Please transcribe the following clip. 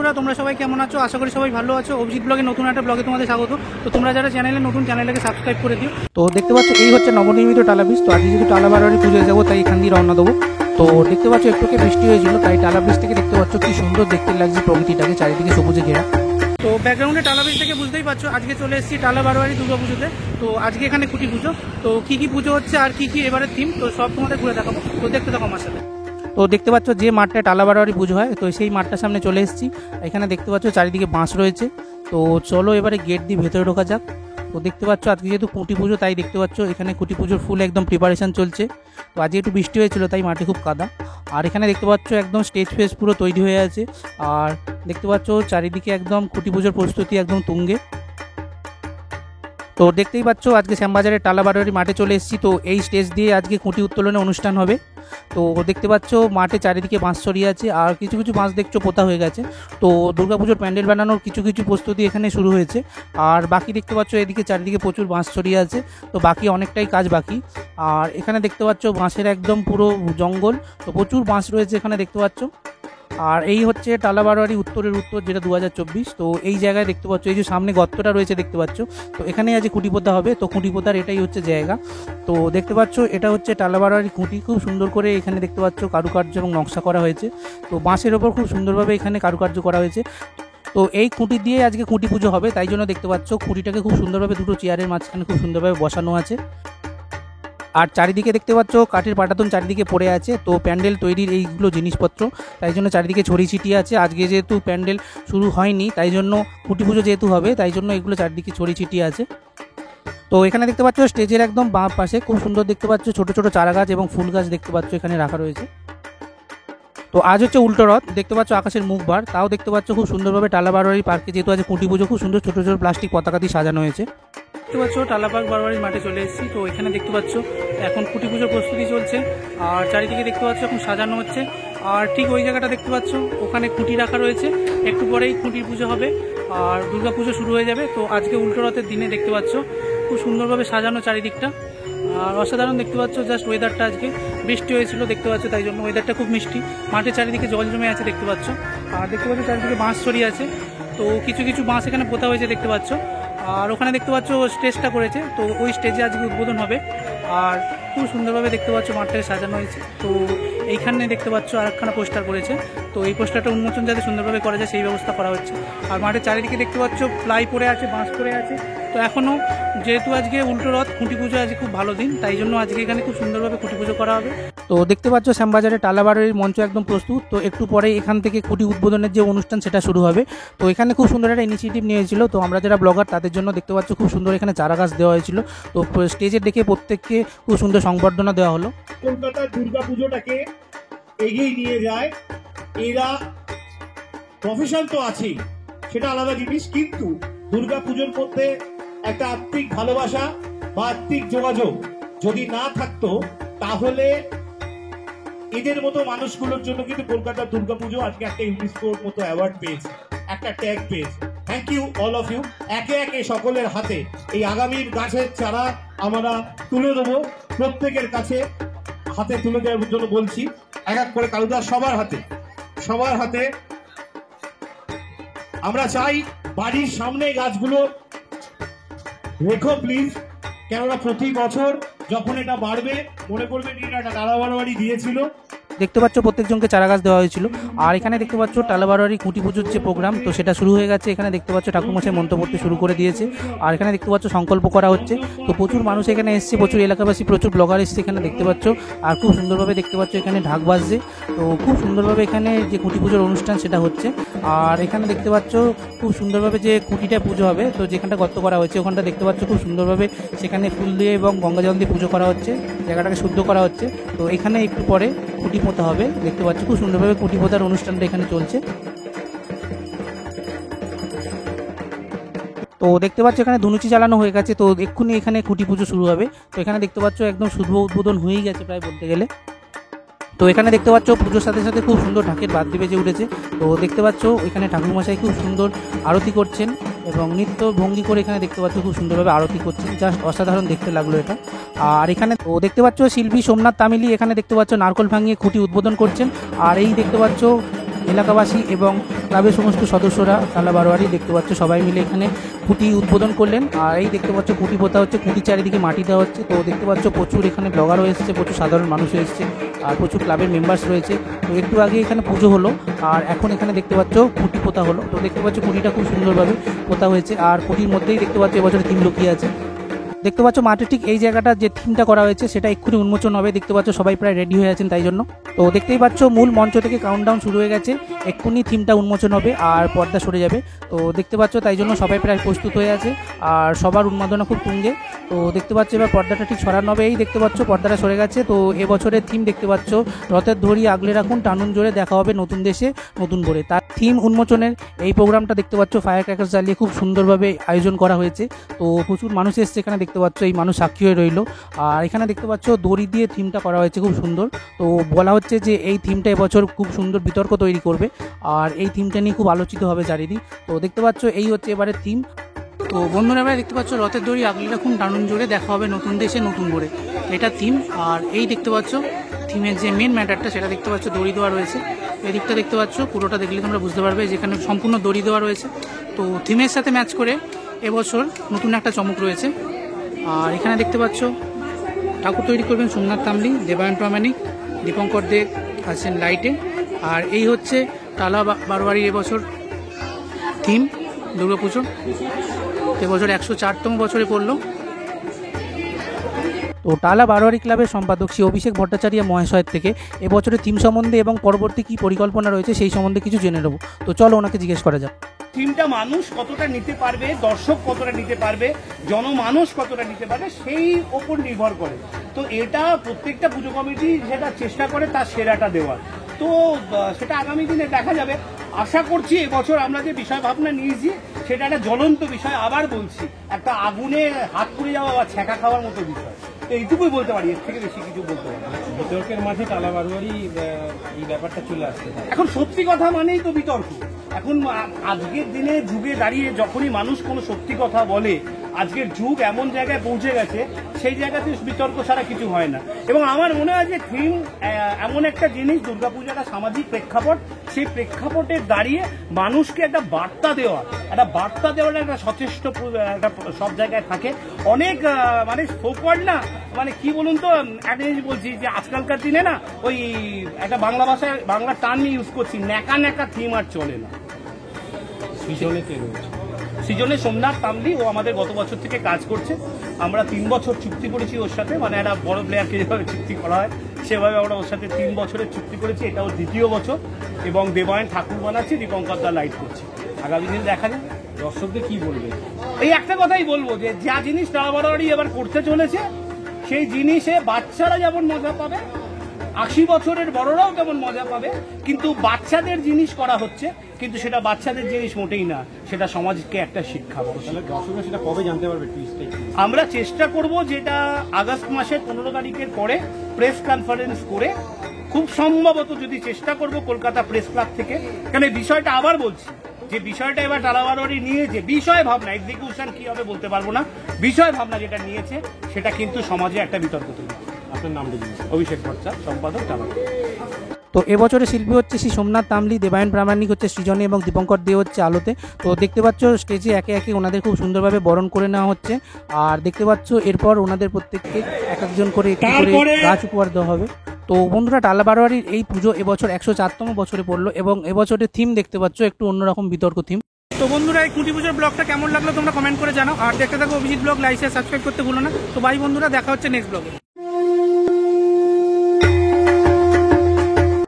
বন্ধুরা, তোমরা সবাই কেমন আছো? আশা করি সবাই ভালো আছো। অভিজিৎ ব্লগে নতুন একটা ব্লগে তোমাদের স্বাগত। তো তোমরা যারা চ্যানেলে নতুন, চ্যানেলটাকে সাবস্ক্রাইব করে দিও। তো দেখতে পাচ্ছ এই হচ্ছে নবনির্মিত টালা ব্রিজ। তো আজকে যেহেতু টালা বারোয়ারি পুজোয় যাবো, তাই এখান দিয়ে রওনা দেবো। তো দেখতে পাচ্ছ একটুকে বৃষ্টি হয়েছিল, তাই টালা ব্রিজ থেকে দেখতে পাচ্ছ কি সুন্দর দেখতে লাগছে প্রকৃতিটাকে, চারিদিকে সবুজে ঘেরা। তো ব্যাকগ্রাউন্ডে টালা ব্রিজ থেকে বুঝতেই পারছো আজকে চলে এসেছি টালা বারোয়ারি দুর্গা পুজোতে। তো আজকে এখানে খুঁটি পুজো। তো কি কি পুজো হচ্ছে আর কি কি এবারের থিম, তো সব তোমাদের ঘুরে দেখাবো। তো দেখতে থাকো আমার সাথে। তো দেখতে পাচ্ছ যে মাঠটা টালা বারোয়ারি পুজো হয়, তো সেই মাঠটার সামনে চলে এসেছি। এখানে দেখতে পাচ্ছ চারিদিকে বাঁশ রয়েছে। তো চলো এবারে গেট দিয়ে ভেতরে ঢোকা যাক। তো দেখতে পাচ্ছ আজকে যেহেতু খুঁটি পুজো, তাই দেখতে পাচ্ছ এখানে খুঁটি পুজোর ফুল একদম প্রিপারেশন চলছে। তো আজকে একটু বৃষ্টি হয়েছিল, তাই মাঠে খুব কাদা। আর এখানে দেখতে পাচ্ছ একদম স্টেজ ফেস পুরো তৈরি হয়ে আছে। আর দেখতে পাচ্ছ চারিদিকে একদম খুঁটি পুজোর প্রস্তুতি একদম তুঙ্গে। তো দেখতেই পাচ্ছ আজকে শ্যামবাজারের টালা বারোয়ারি মাঠে চলে এসেছি। তো এই স্টেজ দিয়ে আজকে খুঁটি উত্তোলনের অনুষ্ঠান হবে। তো দেখতে পাচ্ছ মাঠে চারিদিকে বাঁশ ছড়িয়ে আছে, আর কিছু কিছু বাঁশ দেখছো পোতা হয়ে গেছে। তো দুর্গাপুজোর প্যান্ডেল বানানোর কিছু কিছু প্রস্তুতি এখানে শুরু হয়েছে। আর বাকি দেখতে পাচ্ছ এদিকে চারিদিকে প্রচুর বাঁশ ছড়িয়ে আছে। তো বাকি অনেকটাই কাজ বাকি। আর এখানে দেখতে পাচ্ছ বাঁশের একদম পুরো জঙ্গল। তো প্রচুর বাঁশ রয়েছে এখানে দেখতে পাচ্ছ। আর এই হচ্ছে টালা বারোয়ারি উত্তরের উত্তর, যেটা 2024। তো এই জায়গায় দেখতে পাচ্ছ এই যে সামনে গর্তটা রয়েছে দেখতে পাচ্ছ, তো এখানেই আজ খুঁটি পোতা হবে। তো খুঁটি পোতার এটাই হচ্ছে জায়গা। তো দেখতে পাচ্ছ এটা হচ্ছে টালা বারোয়ারি খুঁটি। খুব সুন্দর করে এখানে দেখতে পাচ্ছ কারুকার্য এবং নকশা করা হয়েছে। তো বাঁশের ওপর খুব সুন্দরভাবে এখানে কারুকার্য করা হয়েছে। তো এই খুঁটি দিয়ে আজকে খুঁটি পুজো হবে, তাই জন্য দেখতে পাচ্ছ খুঁটিটাকে খুব সুন্দরভাবে দুটো চেয়ারের মাঝখানে খুব সুন্দরভাবে বসানো আছে। আর চারিদিকে দেখতে পাচ্ছ কাঠের পাটাতন চারিদিকে পড়ে আছে। তো প্যান্ডেল তৈরির এইগুলো জিনিসপত্র, তাই জন্য চারিদিকে ছড়িয়ে ছিটিয়ে আছে। আজকে যেহেতু প্যান্ডেল শুরু হয়নি, তাই জন্য খুঁটি পুজো যেহেতু হবে, তাই জন্য এগুলো চারিদিকে ছড়িয়ে ছিটিয়ে আছে। তো এখানে দেখতে পাচ্ছ স্টেজের একদম বাঁ পাশে খুব সুন্দর দেখতে পাচ্ছ ছোট ছোট চারা গাছ এবং ফুল গাছ দেখতে পাচ্ছ এখানে রাখা রয়েছে। তো আজ হচ্ছে উল্টো রথ, দেখতে পাচ্ছ আকাশের মুখ বার। তাও দেখতে পাচ্ছ খুব সুন্দরভাবে টালা বারোয়ারি পার্কে যেহেতু আজ খুঁটি পুজো, খুব সুন্দর ছোট ছোট প্লাস্টিক পতাকা দিয়ে সাজানো হয়েছে। দেখতে পাচ্ছ টালাপাক বারোয়ারির মাঠে চলে এসেছি। তো এখানে দেখতে পাচ্ছ এখন খুঁটি পুজোর প্রস্তুতি চলছে। আর চারিদিকে দেখতে পাচ্ছ এখন সাজানো হচ্ছে। আর ঠিক ওই জায়গাটা দেখতে পাচ্ছ ওখানে খুঁটি রাখা রয়েছে, একটু পরেই খুঁটির পুজো হবে আর দুর্গা পুজো শুরু হয়ে যাবে। তো আজকে উল্টো রথের দিনে দেখতে পাচ্ছ খুব সুন্দরভাবে সাজানো চারিদিকটা। আর অসাধারণ দেখতে পাচ্ছ। জাস্ট ওয়েদারটা আজকে বৃষ্টি হয়েছিল দেখতে পাচ্ছ, তাই জন্য ওয়েদারটা খুব মিষ্টি। মাঠের চারিদিকে জল জমে আছে দেখতে পাচ্ছ। আর দেখতে পাচ্ছ চারিদিকে বাঁশ ছড়িয়ে আছে। তো কিছু কিছু বাঁশ এখানে পোতা হয়েছে দেখতে পাচ্ছ। আর ওখানে দেখতে পাচ্ছ স্টেজটা করেছে, তো ওই স্টেজে আজকে উদ্বোধন হবে। আর খুব সুন্দরভাবে দেখতে পাচ্ছ মাঠটাকে সাজানো হয়েছে। তো এইখানে দেখতে পাচ্ছ আরেকখানা পোস্টার করেছে। তো এই পোস্টারটা উন্মোচন যাতে সুন্দরভাবে করা যায় সেই ব্যবস্থা করা হচ্ছে। আর মাঠের চারিদিকে দেখতে পাচ্ছ প্লাই পড়ে আছে, বাঁশ পড়ে আছে। তো এখনও যেহেতু আজকে উল্টো রথ, খুঁটি পুজো আজকে খুব ভালো দিন, তাই জন্য আজকে এখানে খুব সুন্দরভাবে খুঁটি পুজো করা হবে। তো দেখতে পাচ্ছ শ্যামবাজারের টালা বারোয়ারির মঞ্চ একদম প্রস্তুত। তো একটু পরে এখান থেকে খুঁটি উদ্বোধনের যে অনুষ্ঠান সেটা শুরু হবে। তো এখানে খুব সুন্দর একটা ইনিশিয়েটিভ নিয়েছিল। তো আমরা যারা ব্লগার তাদের জন্য দেখতে পাচ্ছ খুব সুন্দর এখানে চারা গাছ দেওয়া হয়েছিল। তো স্টেজে দেখে প্রত্যেককে খুব সুন্দর সংবর্ধনা দেওয়া হলো। কলকাতার দুর্গা পুজোটাকে এগিয়ে নিয়ে যায় এরা। প্রফেশন তো আছেই, সেটা আলাদা জিনিস, কিন্তু দুর্গা পুজোর মধ্যে একটা আত্মিক ভালোবাসা বা আত্মিক যোগাযোগ যদি না থাকতো, তাহলে এদের মতো মানুষগুলোর জন্য কিন্তু কলকাতার দুর্গাপুজো আজকে একটা ইউনেস্কোর মতো অ্যাওয়ার্ড পেয়েছে, একটা ট্যাগ পেয়েছে। Thank you all of you. একে একে সকলের হাতে এই আগামীর গাছের চারা আমরা তুলে দেবো, প্রত্যেকের কাছে হাতে তুলে দেওয়ার জন্য বলছি। এক এক করে কালুদাস সবার হাতে আমরা চাই বাড়ির সামনে গাছগুলো রেখো প্লিজ, কেননা প্রতি বছর যখন এটা বাড়বে মনে করবে এটা টালা বারোয়ারি দিয়েছিল। দেখতে পাচ্ছ প্রত্যেকজনকে চারা গাছ দেওয়া হয়েছিল। আর এখানে দেখতে পাচ্ছ টালা বারোয়ারি খুঁটি পুজোর যে প্রোগ্রাম, তো সেটা শুরু হয়ে গেছে। এখানে দেখতে পাচ্ছ ঠাকুরমশাই মন্ত্র পড়তে শুরু করে দিয়েছে। আর এখানে দেখতে পাচ্ছ সংকল্প করা হচ্ছে। তো প্রচুর মানুষ এখানে এসছে, প্রচুর এলাকাবাসী, প্রচুর ব্লগার এসছে এখানে দেখতে পাচ্ছ। আর খুব সুন্দরভাবে দেখতে পাচ্ছ এখানে ঢাক বাজছে। তো খুব সুন্দরভাবে এখানে যে খুঁটি পুজোর অনুষ্ঠান সেটা হচ্ছে। আর এখানে দেখতে পাচ্ছ খুব সুন্দরভাবে যে খুঁটিটা পুজো হবে, তো যেখানটা গর্ত করা হয়েছে ওখানটা দেখতে পাচ্ছ খুব সুন্দরভাবে সেখানে ফুল দিয়ে এবং গঙ্গা জল দিয়ে পুজো করা হচ্ছে, জায়গাটাকে শুদ্ধ করা হচ্ছে। তো এখানে একটু পরে খুঁটি পোতা হবে, দেখতে পাচ্ছ খুব সুন্দরভাবে খুঁটি পোতার অনুষ্ঠানটা এখানে চলছে। তো দেখতে পাচ্ছ এখানে ধুনুচি চালানো হয়ে গেছে। তো এক্ষুনি এখানে খুঁটি পুজো শুরু হবে। তো এখানে দেখতে পাচ্ছ একদম শুভ উদ্বোধন হয়েই গেছে প্রায় বলতে গেলে। তো এখানে দেখতে পাচ্ছ পুজোর সাথে সাথে খুব সুন্দর ঢাকের বাদ্য বেজে উঠেছে। তো দেখতে পাচ্ছ এখানে ঠাকুরমশাই খুব সুন্দর আরতি করছেন এবং নৃত্য ভঙ্গি করে এখানে দেখতে পাচ্ছ খুব সুন্দরভাবে আরতি করছেন, জাস্ট অসাধারণ দেখতে লাগলো এটা। আর এখানে তো দেখতে পাচ্ছ শিল্পী সোমনাথ তামিলি এখানে দেখতে পাচ্ছ নারকল ভাঙিয়ে খুঁটি উদ্বোধন করছেন। আর এই দেখতে পাচ্ছ এলাকাবাসী এবং ক্লাবের সমস্ত সদস্যরা টালা বারোয়ারি দেখতে পাচ্ছ সবাই মিলে এখানে খুঁটি উদ্বোধন করলেন। আর এই দেখতে পাচ্ছ খুঁটি পোতা হচ্ছে, খুঁটি চারিদিকে মাটি দেওয়া হচ্ছে। তো দেখতে পাচ্ছ প্রচুর এখানে ব্লগারও এসছে, প্রচুর সাধারণ মানুষ এসছে, আর প্রচুর ক্লাবের মেম্বার্স রয়েছে। তো একটু আগে এখানে পুজো হলো, আর এখন এখানে দেখতে পাচ্ছ খুঁটি পোতা হলো। তো দেখতে পাচ্ছ খুঁটিটা খুব সুন্দরভাবে পোতা হয়েছে, আর খুঁটির মধ্যেই দেখতে পাচ্ছ এবছর থিম লুকিয়ে আছে। দেখতে পাচ্ছ মাঠে ঠিক এই জায়গাটা যে থিমটা করা হয়েছে সেটা এক্ষুনি উন্মোচন হবে। দেখতে পাচ্ছ সবাই প্রায় রেডি হয়ে আছেন তাই জন্য। তো দেখতেই পাচ্ছ মূল মঞ্চ থেকে কাউন্টডাউন শুরু হয়ে গেছে, এক্ষুনি থিমটা উন্মোচন হবে আর পর্দা সরে যাবে। তো দেখতে পাচ্ছ তাই জন্য সবাই প্রায় প্রস্তুত হয়ে আছে, আর সবার উন্মাদনা খুব তুঙ্গে। তো দেখতে পাচ্ছ এবার পর্দাটা ঠিক সরানো হবে। এই দেখতে পাচ্ছ পর্দাটা সরে গেছে। তো এবছরের থিম দেখতে পাচ্ছ রথের ধরি আগলে রাখুন, টানুন জোরে, দেখা হবে নতুন দেশে নতুন করে। তার থিম উন্মোচনের এই প্রোগ্রামটা দেখতে পাচ্ছ ফায়ার ক্র্যাকার্স জ্বালিয়ে খুব সুন্দরভাবে আয়োজন করা হয়েছে। তো প্রচুর মানুষ এসছে এখানে, দেখতে পাচ্ছ এই মানুষ সাক্ষী হয়ে রইল। আর এখানে দেখতে পাচ্ছ দড়ি দিয়ে থিমটা করা হয়েছে খুব সুন্দর। তো বলা হচ্ছে যে এই থিমটা এবছর খুব সুন্দর বিতর্ক তৈরি করবে, আর এই থিমটা নিয়ে খুব আলোচিত হবে চারিদিক। তো দেখতে পাচ্ছ এই হচ্ছে এবারের থিম। তো বন্ধুরা এবার দেখতে পাচ্ছ রথের দড়ি আগলে রাখুন, টানুন জোরে, দেখা হবে নতুন দেশে নতুন করে, এটা থিম। আর এই দেখতে পাচ্ছ থিমের যে মেন ম্যাটারটা সেটা দেখতে পাচ্ছ দড়ি দেওয়া রয়েছে। এই দিকটা দেখতে পাচ্ছ, পুরোটা দেখলে তোমরা বুঝতে পারবে যেখানে সম্পূর্ণ দড়ি দেওয়া রয়েছে। তো থিমের সাথে ম্যাচ করে এবছর নতুন একটা চমক রয়েছে। আর এখানে দেখতে পাচ্ছ ঠাকুর তৈরি করবেন সোমনাথ তামলি, দেবায়ন প্রামাণিক, দীপঙ্কর দে আছেন লাইটে। আর এই হচ্ছে টালা বারোয়ারির এবছর থিম দুর্গাপুজো। এবছর 104তম বছরে পড়লো। তো টালা বারোয়ারি ক্লাবের সম্পাদক শ্রী অভিষেক ভট্টাচার্য মহাশয়ের থেকে এবছরের থিম সম্বন্ধে এবং পরবর্তী কী পরিকল্পনা রয়েছে সেই সম্বন্ধে কিছু জেনে নেব। তো চলো ওনাকে জিজ্ঞেস করা যাক। থিমটা মানুষ কতটা নিতে পারবে, দর্শক কতটা নিতে পারবে, জনমানুষ কতটা নিতে পারবে, সেই ওপর নির্ভর করে। তো এটা প্রত্যেকটা পুজো কমিটি যেটা চেষ্টা করে তার সেরাটা দেওয়ার। তো সেটা আগামী দিনে দেখা যাবে। আশা করছি এবছর আমরা যে বিষয় ভাবনা নিয়েছি সেটা একটা জ্বলন্ত বিষয়। আবার বলছি, একটা আগুনে হাত পুড়ে যাওয়া বা ছ্যাঁকা খাওয়ার মতো বিষয়। তো এইটুকুই বলতে পারি, এর থেকে বেশি কিছু বলতে পারি না। বিতর্কের মাঝে টালা বারোয়ারি এই ব্যাপারটা চলে আসছে। এখন সত্যি কথা মানেই তো বিতর্ক। এখন আজকের দিনে যুগে দাঁড়িয়ে যখনই মানুষ কোনো সত্যি কথা বলে, আজকের যুগ এমন জায়গায় পৌঁছে গেছে, সেই জায়গাতে বিতর্ক ছাড়া কিছু হয় না। এবং আমার মনে হয় যে থিম এমন একটা জিনিস, দুর্গাপূজা একটা সামাজিক প্রেক্ষাপট, সেই প্রেক্ষাপটে দাঁড়িয়ে মানুষকে একটা বার্তা দেওয়ার একটা সচেষ্ট একটা সব জায়গায় থাকে। অনেক মানে ফোকওয়ার্ড না, মানে কি বলুন তো, একটা জিনিস বলছি যে আজকালকার দিনে না ওই একটা বাংলা ভাষায় বাংলা টার্ম ইউজ করছি, ন্যাকা ন্যাকা থিম আর চলে না। সৃজনে সোমনাথ তামলি, ও আমাদের গত বছর থেকে কাজ করছে। আমরা 3 বছর চুক্তি করেছি ওর সাথে, মানে একটা বড় প্লেয়ারকে যেভাবে চুক্তি করা হয় সেভাবে আমরা ওর সাথে 3 বছরের চুক্তি করেছি। এটা ওর 2য় বছর। এবং দেবায়ন ঠাকুর বানাচ্ছি, দীপঙ্কর দা লাইট করছি। আগামী দিন দেখা যায়। দর্শকদের কি বলবে? এই একটা কথাই বলবো যে যা জিনিস টালা বারোয়ারি এবার করতে চলেছে, সেই জিনিসে বাচ্চারা যেমন মজা পাবে, 80 বছরের বড়রাও তেমন মজা পাবে। কিন্তু বাচ্চাদের জিনিস করা হচ্ছে, কিন্তু সেটা বাচ্চাদের জিনিস মোটেই না, সেটা সমাজকে একটা শিক্ষা। তাহলে দর্শকরা সেটা কবে জানতে পারবে? আমরা চেষ্টা করব যেটা আগস্ট মাসের 15 তারিখের পরে প্রেস কনফারেন্স করে, খুব সম্ভবত যদি চেষ্টা করব কলকাতা প্রেস ক্লাব থেকে। কারণ এই বিষয়টা আবার বলছি যে বিষয়টা এবার টালা বারোয়ারি নিয়েছে, বিষয় ভাবনা, এক্সিকিউশন কি হবে বলতে পারবো না, বিষয় ভাবনা যেটা নিয়েছে সেটা কিন্তু সমাজে একটা বিতর্ক তৈরি। আপনার নাম বলুন। অভিষেক ভট্টাচার্য, সম্পাদক টালা। তো এবছরের শিল্পী হচ্ছে শ্রী সোমনাথ তামলি, দেবায়ন প্রামাণিক হচ্ছে সৃজনী এবং দীপঙ্কর দে হচ্ছে আলোতে। তো দেখতে পাচ্ছ স্টেজে একে একে ওনাদের খুব সুন্দরভাবে বরণ করে নেওয়া হচ্ছে। আর দেখতে পাচ্ছ এরপর ওনাদের প্রত্যেককে এক একজন করে একটি করে গাছ উপহার দেওয়া হবে। তো বন্ধুরা, টালা বারোয়ারির এই পুজো এবছর 104তম বছরে পড়লো, এবং এবছরের থিম দেখতে পাচ্ছ একটু অন্যরকম বিতর্ক থিম। তো বন্ধুরা, এই খুঁটি পুজোর ব্লগটা কেমন লাগলো তোমরা কমেন্ট করে জানাও। আর দেখতে থাকো Abhijit blog, like share subscribe করতে ভুলো না। তো বাই বন্ধুরা, দেখা হচ্ছে নেক্সট ব্লগে।